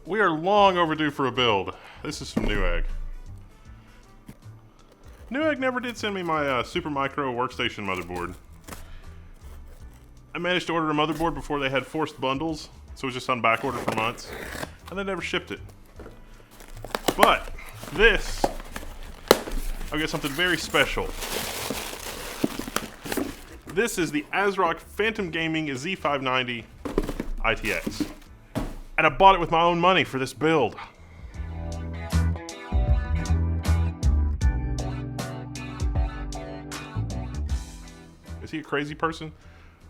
We are long overdue for a build. This is from Newegg. Newegg never did send me my Super Micro workstation motherboard. I managed to order a motherboard before they had forced bundles, so it was just on back order for months, and they never shipped it. But this, I've got something very special. This is the ASRock Phantom Gaming Z590 ITX. And I bought it with my own money for this build. Is he a crazy person?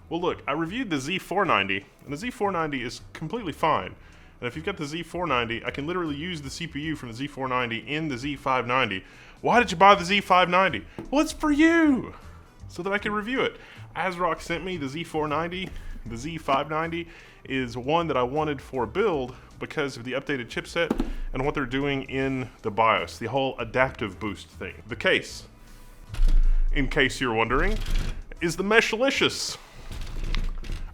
Well look, I reviewed the Z490, and the Z490 is completely fine. And if you've got the Z490, I can literally use the CPU from the Z490 in the Z590. Why did you buy the Z590? Well, it's for you! So that I can review it. ASRock sent me the Z490. The Z590 is one that I wanted for a build because of the updated chipset and what they're doing in the BIOS, the whole adaptive boost thing. The case, in case you're wondering, is the Meshlicious.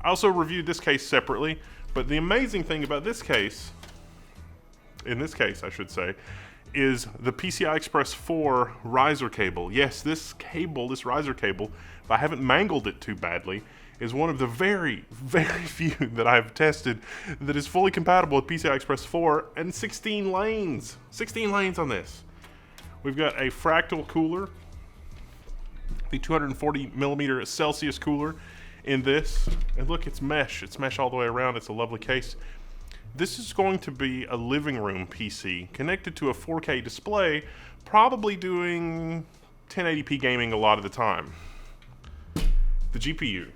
I also reviewed this case separately, but the amazing thing about this case, in this case I should say, is the PCI Express 4 riser cable. Yes, this cable, this riser cable, if I haven't mangled it too badly, is one of the very, very few that I've tested that is fully compatible with PCI Express 4 and 16 lanes. 16 lanes on this. We've got a fractal cooler, the 240 millimeter Celsius cooler in this. And look, it's mesh. It's mesh all the way around. It's a lovely case. This is going to be a living room PC connected to a 4K display, probably doing 1080p gaming a lot of the time. The GPU.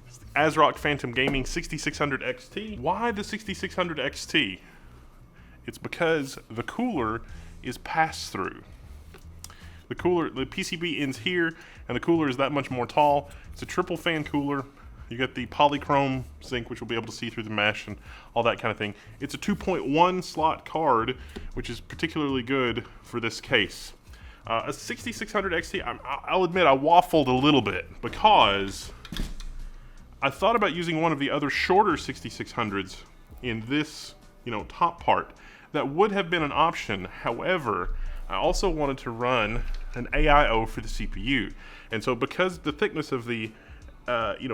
It's the ASRock Phantom Gaming 6600 XT. Why the 6600 XT? It's because the cooler is pass-through. The PCB ends here, and the cooler is that much more tall. It's a triple fan cooler. You got the polychrome zinc, which will be able to see through the mesh and all that kind of thing. It's a 2.1 slot card, which is particularly good for this case. A 6600 XT, I'll admit I waffled a little bit because I thought about using one of the other shorter 6600s in this, top part. That would have been an option. However, I also wanted to run an AIO for the CPU. And so because the thickness of the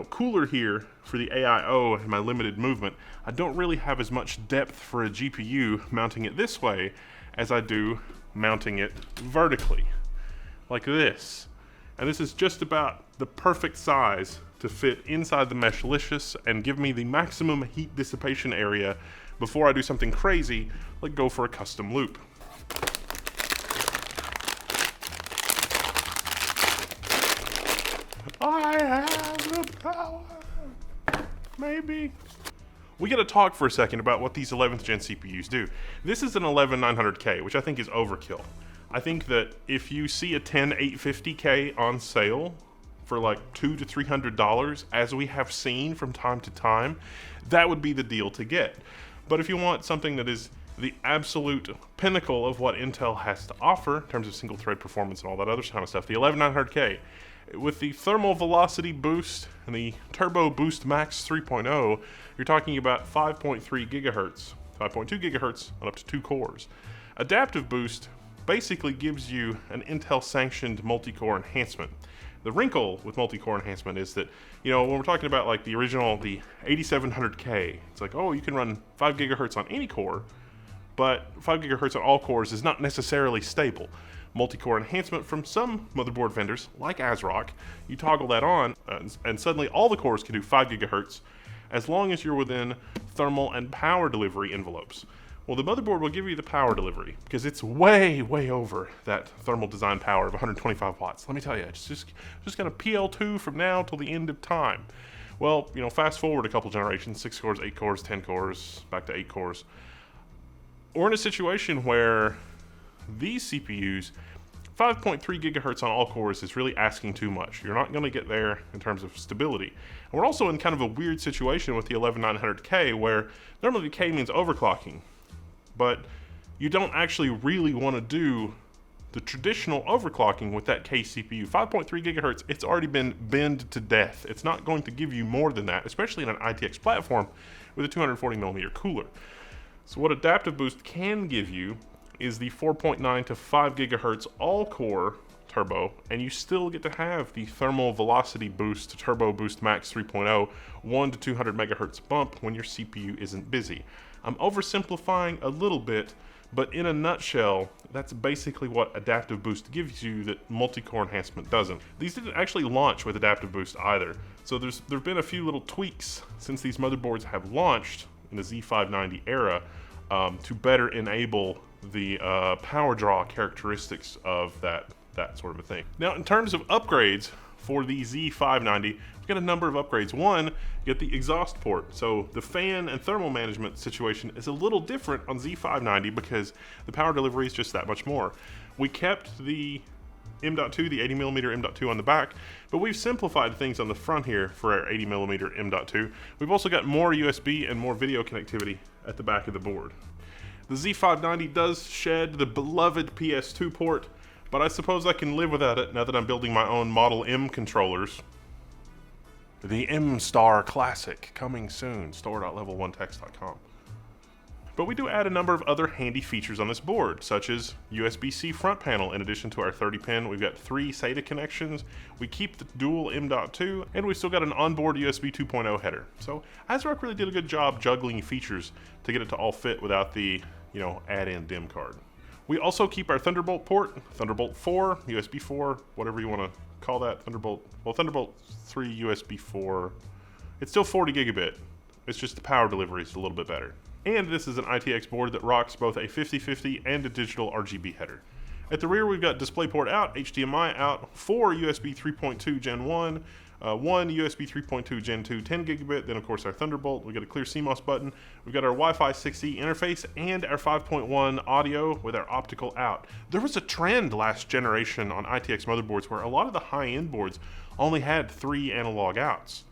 cooler here for the AIO and my limited movement, I don't really have as much depth for a GPU mounting it this way as I do mounting it vertically, like this. And this is just about the perfect size to fit inside the Meshlicious and give me the maximum heat dissipation area before I do something crazy, like go for a custom loop. I have the power. Maybe. We gotta talk for a second about what these 11th gen CPUs do. This is an 11900K, which I think is overkill. I think that if you see a 10850K on sale for like $200 to $300, as we have seen from time to time, that would be the deal to get. But if you want something that is the absolute pinnacle of what Intel has to offer in terms of single thread performance and all that other kind of stuff, the 11900K, with the thermal velocity boost and the turbo boost max 3.0, you're talking about 5.3 gigahertz, 5.2 gigahertz on up to 2 cores. Adaptive boost basically gives you an Intel sanctioned multi-core enhancement. The wrinkle with multi-core enhancement is that, when we're talking about like the original, the 8700K, it's like, oh, you can run 5 gigahertz on any core, but 5 gigahertz on all cores is not necessarily stable. Multi-core enhancement from some motherboard vendors, like ASRock, you toggle that on, and suddenly all the cores can do 5 gigahertz as long as you're within thermal and power delivery envelopes. Well, the motherboard will give you the power delivery because it's way, way over that thermal design power of 125 watts. Let me tell you, it's just gonna PL2 from now till the end of time. Well, fast forward a couple generations, 6 cores, 8 cores, 10 cores, back to 8 cores. We're in a situation where these CPUs, 5.3 gigahertz on all cores is really asking too much. You're not going to get there in terms of stability. And we're also in kind of a weird situation with the 11900K where normally the K means overclocking, but you don't actually really want to do The traditional overclocking with that K CPU, 5.3 gigahertz, it's already been bent to death. It's not going to give you more than that, especially in an ITX platform with a 240 millimeter cooler. So what Adaptive Boost can give you is the 4.9 to 5 gigahertz all-core turbo, and you still get to have the thermal velocity boost Turbo Boost Max 3.0 1 to 200 megahertz bump when your CPU isn't busy. I'm oversimplifying a little bit, but in a nutshell, that's basically what Adaptive Boost gives you that multi-core enhancement doesn't. These didn't actually launch with Adaptive Boost either, so there've been a few little tweaks since these motherboards have launched in the Z590 era to better enable the power draw characteristics of that sort of a thing. Now, in terms of upgrades for the Z590, we've got a number of upgrades. One, you get the exhaust port. So the fan and thermal management situation is a little different on Z590 because the power delivery is just that much more. We kept the M.2, the 80mm M.2 on the back, but we've simplified things on the front here for our 80mm M.2. We've also got more USB and more video connectivity at the back of the board. The Z590 does shed the beloved PS2 port, but I suppose I can live without it now that I'm building my own Model M controllers. The M-Star Classic, coming soon, store.level1text.com. But we do add a number of other handy features on this board, such as USB-C front panel. In addition to our 30-pin, we've got 3 SATA connections, we keep the dual M.2, and we've still got an onboard USB 2.0 header. So ASRock really did a good job juggling features to get it to all fit without the, add-in DIMM card. We also keep our Thunderbolt port, Thunderbolt 4, USB 4, whatever you want to call that. Thunderbolt 3, USB 4. It's still 40 gigabit. It's just the power delivery is a little bit better. And this is an ITX board that rocks both a 5050 and a digital RGB header. At the rear, we've got DisplayPort out, HDMI out, 4 USB 3.2 Gen 1, 1 USB 3.2 Gen 2 10 gigabit, then of course our Thunderbolt. We've got a clear CMOS button, we've got our Wi-Fi 6E interface, and our 5.1 audio with our optical out. There was a trend last generation on ITX motherboards where a lot of the high-end boards only had 3 analog outs.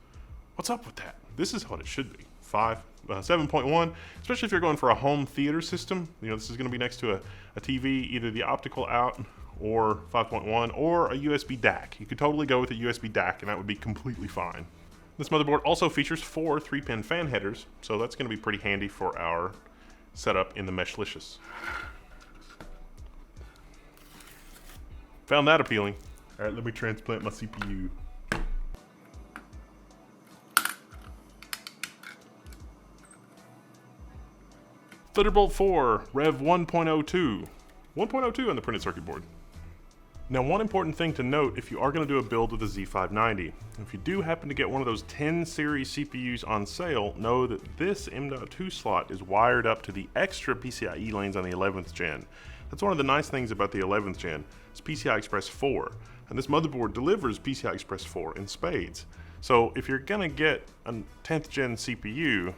What's up with that? This is what it should be. 7.1, especially if you're going for a home theater system. This is going to be next to a TV, either the optical out or 5.1 or a USB DAC. You could totally go with a USB DAC and that would be completely fine. This motherboard also features 4 3-pin fan headers, so that's going to be pretty handy for our setup in the Meshlicious. Found that appealing. All right, let me transplant my CPU. Thunderbolt 4, Rev 1.02. 1.02 on the printed circuit board. Now, one important thing to note if you are going to do a build with the Z590, if you do happen to get one of those 10 series CPUs on sale, know that this M.2 slot is wired up to the extra PCIe lanes on the 11th gen. That's one of the nice things about the 11th gen. It's PCI Express 4, and this motherboard delivers PCI Express 4 in spades. So if you're going to get a 10th gen CPU,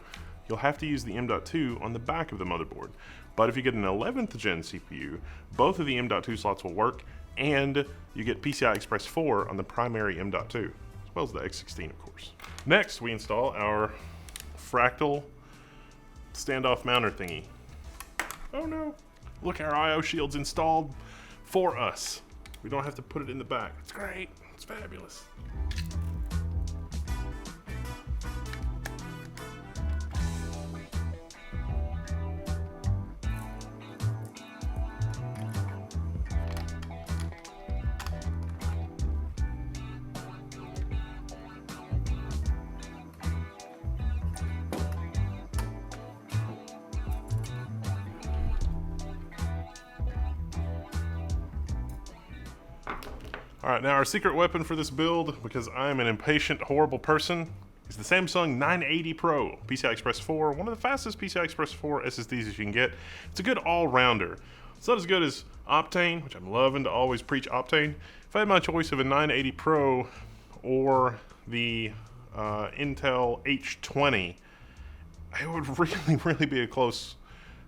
you'll have to use the M.2 on the back of the motherboard. But if you get an 11th gen CPU, both of the M.2 slots will work, and you get PCI Express 4 on the primary M.2, as well as the X16, of course. Next, we install our fractal standoff mounter thingy. Oh no! Look, our I/O shield's installed for us. We don't have to put it in the back. It's great. It's fabulous. Alright, now our secret weapon for this build, because I'm an impatient, horrible person, is the Samsung 980 Pro PCI Express 4, one of the fastest PCI Express 4 SSDs that you can get. It's a good all-rounder. It's not as good as Optane, which I'm loving to always preach Optane. If I had my choice of a 980 Pro or the Intel H20, it would really be a close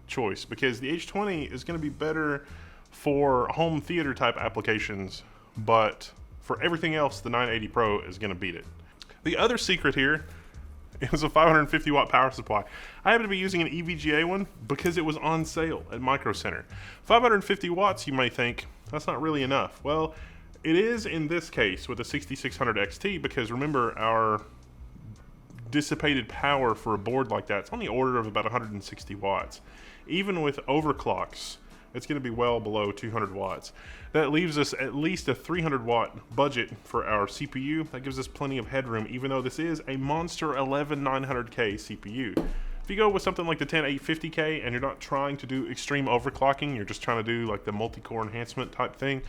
choice, because the H20 is going to be better for home theater type applications, but for everything else, the 980 Pro is going to beat it. The other secret here It was a 550 watt power supply. I happen to be using an EVGA one because it was on sale at Micro Center. 550 watts, you may think, that's not really enough. Well, it is in this case with a 6600 XT, because remember, our dissipated power for a board like that, it's on the order of about 160 watts. Even with overclocks, it's going to be well below 200 watts. That leaves us at least a 300 watt budget for our CPU. That gives us plenty of headroom, even though this is a monster 11900K CPU. If you go with something like the 10850K and you're not trying to do extreme overclocking, you're just trying to do like the multi-core enhancement type thing,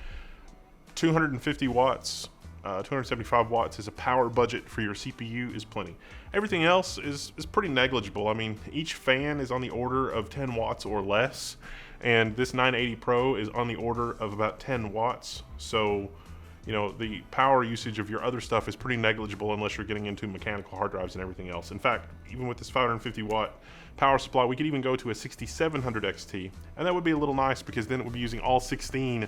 250 watts, 275 watts is a power budget for your CPU is plenty. Everything else is pretty negligible. I mean, each fan is on the order of 10 watts or less, and this 980 Pro is on the order of about 10 watts. So, you know, the power usage of your other stuff is pretty negligible unless you're getting into mechanical hard drives and everything else. In fact, even with this 550 watt power supply, we could even go to a 6700 XT, and that would be a little nice because then it would be using all 16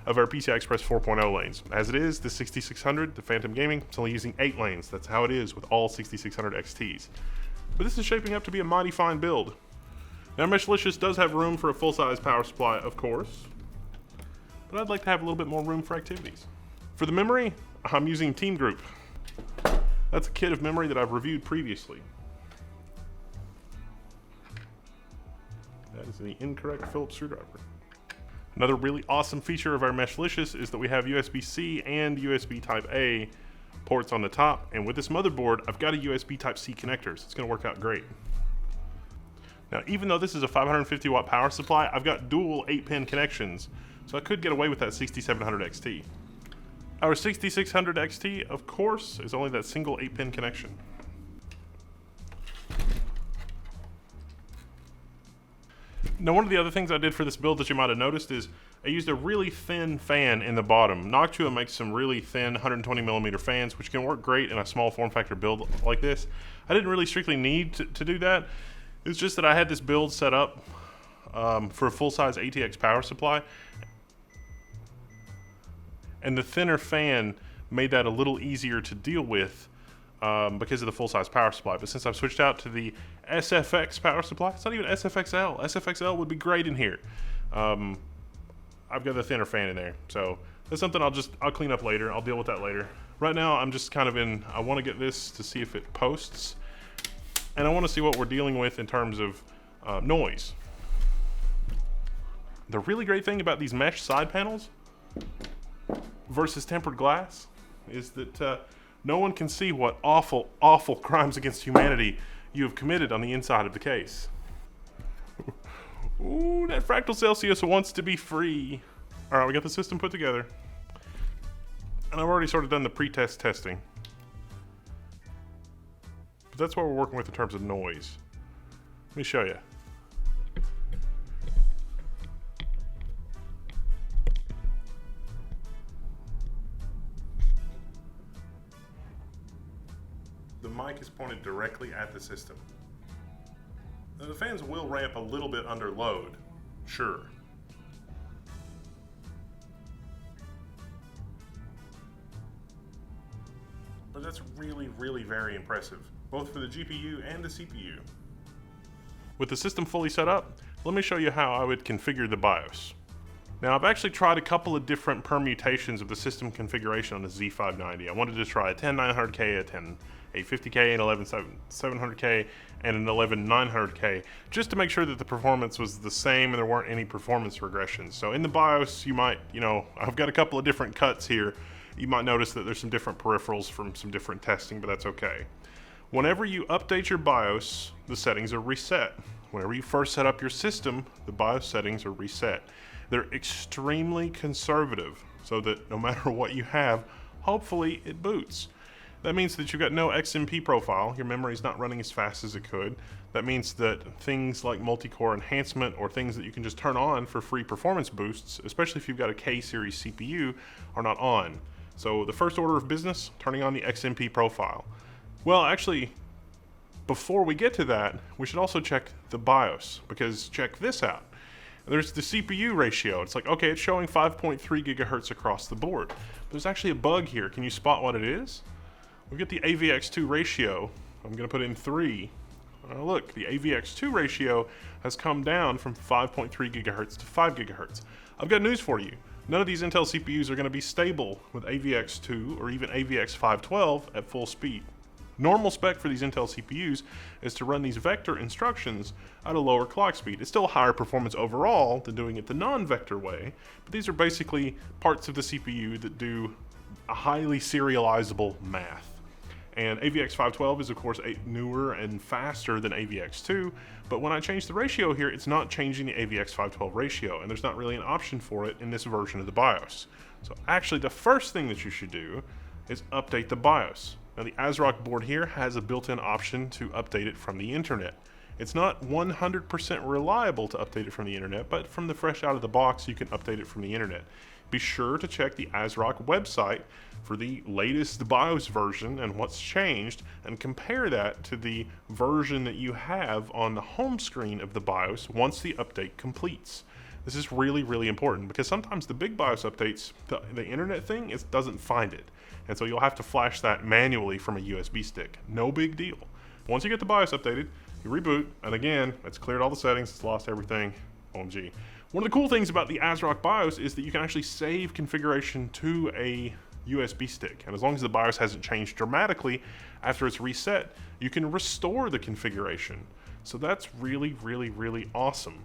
of our PCI Express 4.0 lanes. As it is, the 6600, the Phantom Gaming, it's only using 8 lanes. That's how it is with all 6600 XTs. But this is shaping up to be a mighty fine build. Now, Meshlicious does have room for a full-size power supply, of course, but I'd like to have a little bit more room for activities. For the memory, I'm using Team Group. That's a kit of memory that I've reviewed previously. That is the incorrect Phillips screwdriver. Another really awesome feature of our Meshlicious is that we have USB-C and USB Type-A ports on the top, and with this motherboard, I've got a USB Type-C connector, so it's going to work out great. Now, even though this is a 550 watt power supply, I've got dual 8-pin connections, so I could get away with that 6700 XT. Our 6600 XT, of course, is only that single 8-pin connection. Now, one of the other things I did for this build that you might have noticed is I used a really thin fan in the bottom. Noctua makes some really thin 120mm fans, which can work great in a small form factor build like this. I didn't really strictly need to do that. It's just that I had this build set up for a full-size ATX power supply, and the thinner fan made that a little easier to deal with because of the full-size power supply. But since I've switched out to the SFX power supply, it's not even SFXL. SFXL would be great in here. I've got the thinner fan in there, so that's something I'll clean up later. I'll deal with that later. Right now, I'm just kind of I want to get this to see if it posts, and I want to see what we're dealing with in terms of noise. The really great thing about these mesh side panels versus tempered glass is that no one can see what awful, awful crimes against humanity you have committed on the inside of the case. Ooh, that Fractal Celsius wants to be free. All right, we got the system put together, and I've already sort of done the pre-test testing. But that's what we're working with in terms of noise. Let me show you. The mic is pointed directly at the system. Now, the fans will ramp a little bit under load, sure. But that's really, really very impressive, both for the GPU and the CPU. With the system fully set up, let me show you how I would configure the BIOS. Now, I've actually tried a couple of different permutations of the system configuration on the Z590. I wanted to try a 10900K, a 50K, an 11700K, and an 11900K, just to make sure that the performance was the same and there weren't any performance regressions. So in the BIOS, you might, I've got a couple of different cuts here. You might notice that there's some different peripherals from some different testing, but that's okay. Whenever you update your BIOS, the settings are reset. Whenever you first set up your system, the BIOS settings are reset. They're extremely conservative, so that no matter what you have, hopefully it boots. That means that you've got no XMP profile, your memory's not running as fast as it could. That means that things like multi-core enhancement or things that you can just turn on for free performance boosts, especially if you've got a K-series CPU, are not on. So the first order of business, turning on the XMP profile. Well, actually, before we get to that, we should also check the BIOS, because check this out. There's the CPU ratio. It's like, okay, it's showing 5.3 gigahertz across the board. There's actually a bug here. Can you spot what it is? We've got the AVX2 ratio I'm going to put in 3. Look, the AVX2 ratio has come down from 5.3 gigahertz to 5 gigahertz. I've got news for you. None of these Intel CPUs are going to be stable with AVX2 or even AVX512 at full speed. Normal spec for these Intel CPUs is to run these vector instructions at a lower clock speed. It's still higher performance overall than doing it the non-vector way, but these are basically parts of the CPU that do a highly serializable math. And AVX512 is of course newer and faster than AVX2, but when I change the ratio here, it's not changing the AVX512 ratio, and there's not really an option for it in this version of the BIOS. So actually the first thing that you should do is update the BIOS. Now the ASRock board here has a built-in option to update it from the internet. It's not 100% reliable to update it from the internet, but from the fresh out of the box, you can update it from the internet. Be sure to check the ASRock website for the latest BIOS version and what's changed, and compare that to the version that you have on the home screen of the BIOS once the update completes. This is really, really important because sometimes the big BIOS updates, the internet thing, doesn't find it. And so you'll have to flash that manually from a USB stick. No big deal. Once you get the BIOS updated, you reboot, and again, it's cleared all the settings, it's lost everything. OMG. One of the cool things about the ASRock BIOS is that you can actually save configuration to a USB stick. And as long as the BIOS hasn't changed dramatically after it's reset, you can restore the configuration. So that's really, really, really awesome.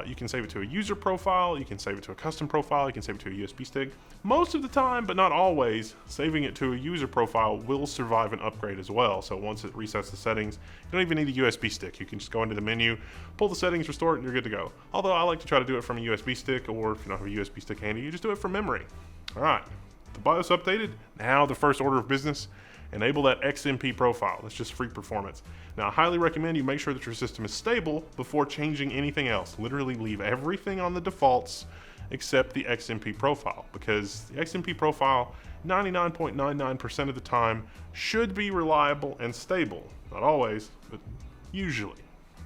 You can save it to a user profile, you can save it to a custom profile, you can save it to a USB stick. Most of the time, but not always, saving it to a user profile will survive an upgrade as well. So once it resets the settings, you don't even need a USB stick. You can just go into the menu, pull the settings, restore it, and you're good to go. Although I like to try to do it from a USB stick, or if you don't have a USB stick handy, you just do it from memory. All right, the BIOS updated. Now the first order of business, enable that XMP profile. That's just free performance. Now I highly recommend you make sure that your system is stable before changing anything else. Literally leave everything on the defaults except the XMP profile, because the XMP profile 99.99% of the time should be reliable and stable. Not always, but usually.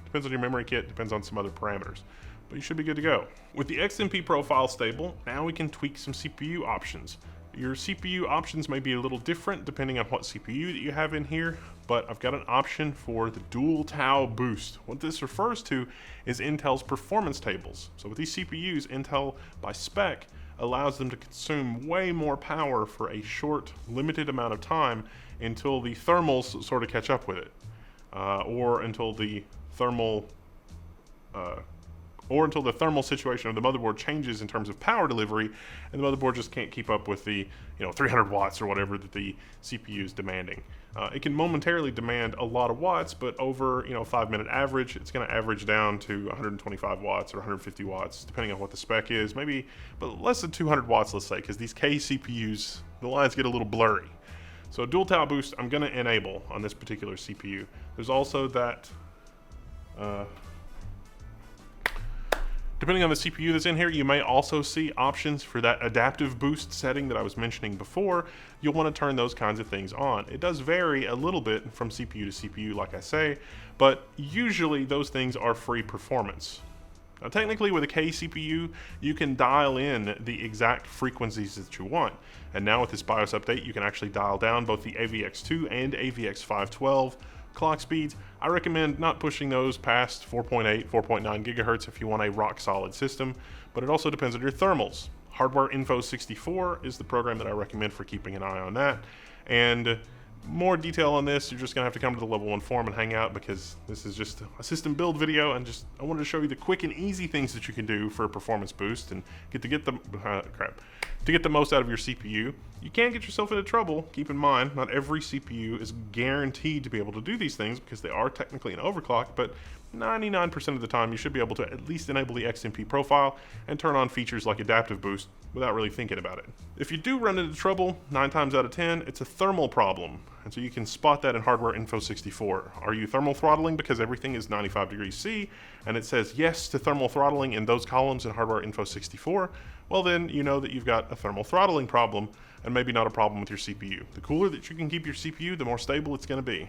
Depends on your memory kit, depends on some other parameters, but you should be good to go. With the XMP profile stable, now we can tweak some CPU options. Your CPU options may be a little different depending on what CPU that you have in here, but I've got an option for the dual tau boost. What this refers to is Intel's performance tables. So with these CPUs, Intel by spec allows them to consume way more power for a short, limited amount of time until the thermals sort of catch up with it, or until the thermal situation of the motherboard changes in terms of power delivery, and the motherboard just can't keep up with the 300 watts or whatever that the CPU is demanding. It can momentarily demand a lot of watts, but over 5-minute average, it's going to average down to 125 watts or 150 watts, depending on what the spec is. Maybe, but less than 200 watts, let's say, because these K CPUs, the lines get a little blurry. So dual tau boost, I'm going to enable on this particular CPU. There's also that. Depending on the CPU that's in here, you may also see options for that adaptive boost setting that I was mentioning before. You'll want to turn those kinds of things on. It does vary a little bit from CPU to CPU, like I say, but usually those things are free performance. Now technically with a K CPU, you can dial in the exact frequencies that you want. And now with this BIOS update, you can actually dial down both the AVX2 and AVX512 clock speeds. I recommend not pushing those past 4.8, 4.9 gigahertz if you want a rock solid system, but it also depends on your thermals. Hardware Info 64 is the program that I recommend for keeping an eye on that. And more detail on this, you're just gonna have to come to the level 1 forum and hang out, because this is just a system build video, and I wanted to show you the quick and easy things that you can do for a performance boost and get the most out of your CPU. You can get yourself into trouble. Keep in mind, not every CPU is guaranteed to be able to do these things because they are technically an overclock, but 99% of the time you should be able to at least enable the XMP profile and turn on features like adaptive boost without really thinking about it. If you do run into trouble, 9 times out of 10, it's a thermal problem. And so you can spot that in Hardware Info 64. Are you thermal throttling because everything is 95 degrees C and it says yes to thermal throttling in those columns in Hardware Info 64? Well then, you know that you've got a thermal throttling problem and maybe not a problem with your CPU. The cooler that you can keep your CPU, the more stable it's going to be.